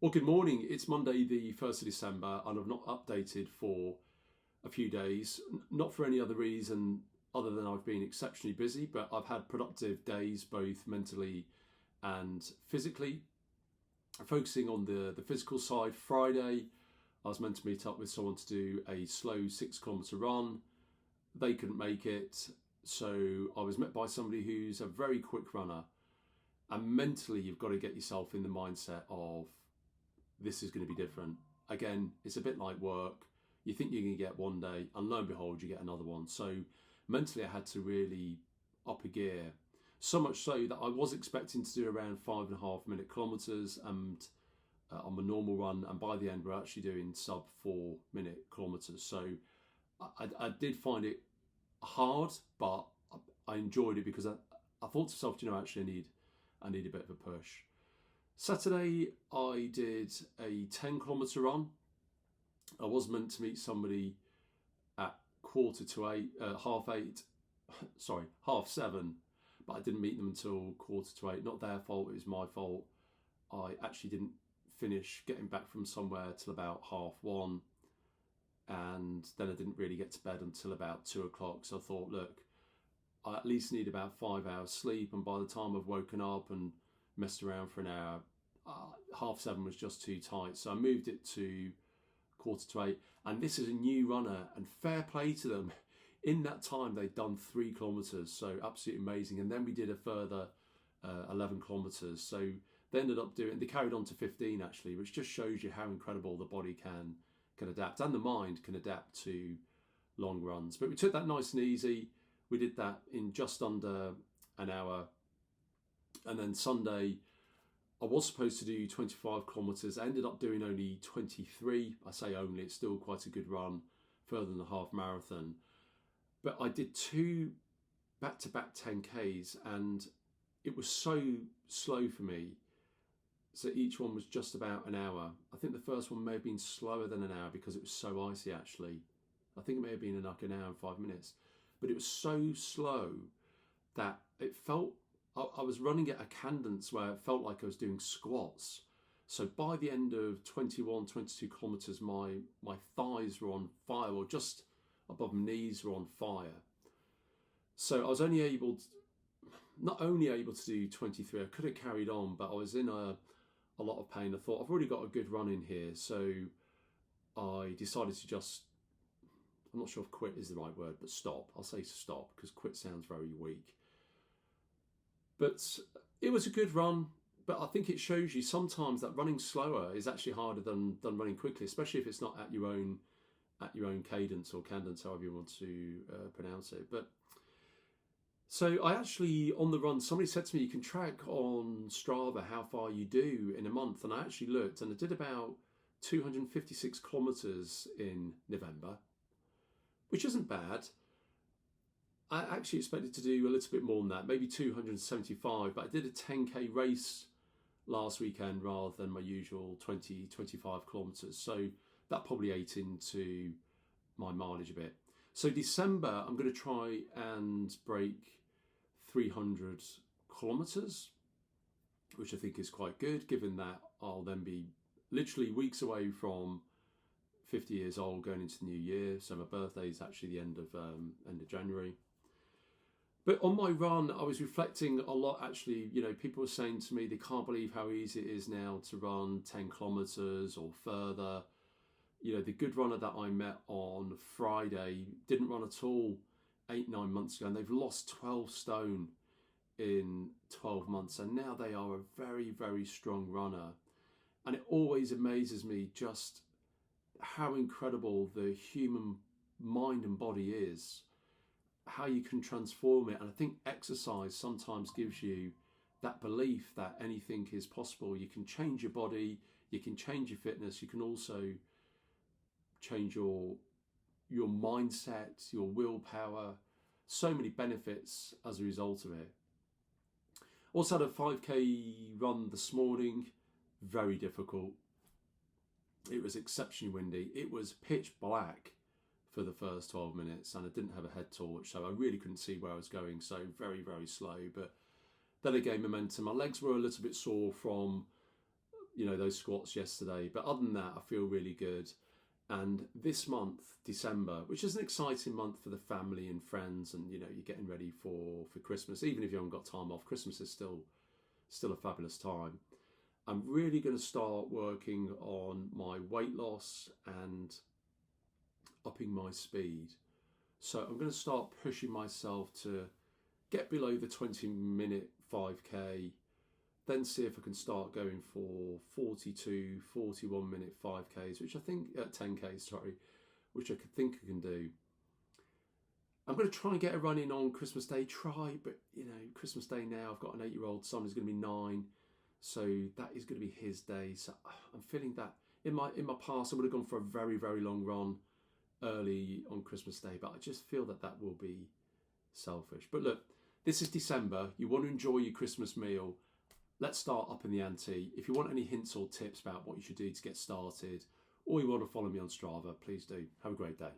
Well, good morning. It's Monday, the 1st of December, and I've not updated for a few days. Not for any other reason other than I've been exceptionally busy, but I've had productive days, both mentally and physically. Focusing on the physical side, Friday, I was meant to meet up with someone to do a slow 6 kilometre run. They couldn't make it, so I was met by somebody who's a very quick runner. And mentally, you've got to get yourself in the mindset of this is going to be different. Again, it's a bit like work. You think you're going to get one day, and lo and behold, you get another one. So mentally, I had to really up a gear. So much so that I was expecting to do around 5.5 minute kilometres and on my normal run, and by the end, we're actually doing sub 4 minute kilometres. So I did find it hard, but I enjoyed it because I thought to myself, actually, I need a bit of a push. Saturday, I did a 10 kilometre run. I was meant to meet somebody at 7:15, but I didn't meet them until 7:15. Not their fault, it was my fault. I actually didn't finish getting back from somewhere till about 1:30, and then I didn't really get to bed until about 2 o'clock. So I thought, look, I at least need about 5 hours sleep, and by the time I've woken up and messed around for an hour, 7:30 was just too tight. So I moved it to 7:45. And this is a new runner, and fair play to them. In that time, they'd done 3 kilometres, so absolutely amazing. And then we did a further 11 kilometres. So they carried on to 15 actually, which just shows you how incredible the body can adapt, and the mind can adapt to long runs. But we took that nice and easy. We did that in just under an hour. And then Sunday, I was supposed to do 25 kilometres. I ended up doing only 23. I say only, it's still quite a good run, further than the half marathon. But I did 2 back-to-back 10Ks, and it was so slow for me. So each one was just about an hour. I think the first one may have been slower than an hour because it was so icy actually. I think it may have been like an hour and 5 minutes. But it was so slow that it felt, I was running at a cadence where it felt like I was doing squats. So by the end of 21, 22 kilometres, my thighs were on fire, or just above my knees were on fire. So I was not only able to do 23, I could have carried on, but I was in a lot of pain. I thought, I've already got a good run in here. So I decided to just, I'm not sure if quit is the right word, but stop. I'll say stop, because quit sounds very weak. But it was a good run, but I think it shows you sometimes that running slower is actually harder than running quickly, especially if it's not at your own cadence or cadence, however you want to pronounce it. But so I actually, on the run, somebody said to me, you can track on Strava how far you do in a month. And I actually looked, and I did about 256 kilometres in November, which isn't bad. I actually expected to do a little bit more than that, maybe 275, but I did a 10K race last weekend rather than my usual 25 kilometres. So that probably ate into my mileage a bit. So December, I'm going to try and break 300 kilometres, which I think is quite good, given that I'll then be literally weeks away from 50 years old, going into the new year. So my birthday is actually the end of January. But on my run, I was reflecting a lot, actually. People were saying to me they can't believe how easy it is now to run 10 kilometres or further. The good runner that I met on Friday didn't run at all 8-9 months ago, and they've lost 12 stone in 12 months, and now they are a very, very strong runner. And it always amazes me just how incredible the human mind and body is, how you can transform it. And I think exercise sometimes gives you that belief that anything is possible. You can change your body, you can change your fitness, you can also change your mindset, your willpower. So many benefits as a result of it. Also had a 5K run this morning, very difficult. It was exceptionally windy. It was pitch black for the first 12 minutes, and I didn't have a head torch, so I really couldn't see where I was going. So very, very slow. But then I gained momentum. My legs were a little bit sore from you know, those squats yesterday. But other than that, I feel really good. And this month, December, which is an exciting month for the family and friends, and you know, you're getting ready for Christmas. Even if you haven't got time off, Christmas is still a fabulous time. I'm really going to start working on my weight loss and upping my speed. So I'm going to start pushing myself to get below the 20-minute 5k, then see if I can start going for 42, 41-minute 5ks, which I think, 10ks, sorry, which I think I can do. I'm going to try and get a run in on Christmas Day, but you know, Christmas Day now, I've got an 8-year-old son who's going to be 9, so that is going to be his day. So I'm feeling that in my past, I would have gone for a very, very long run early on Christmas Day, but I just feel that will be selfish. But look, this is December. You want to enjoy your Christmas meal. Let's start up in the ante. If you want any hints or tips about what you should do to get started, or you want to follow me on Strava, please do. Have a great day.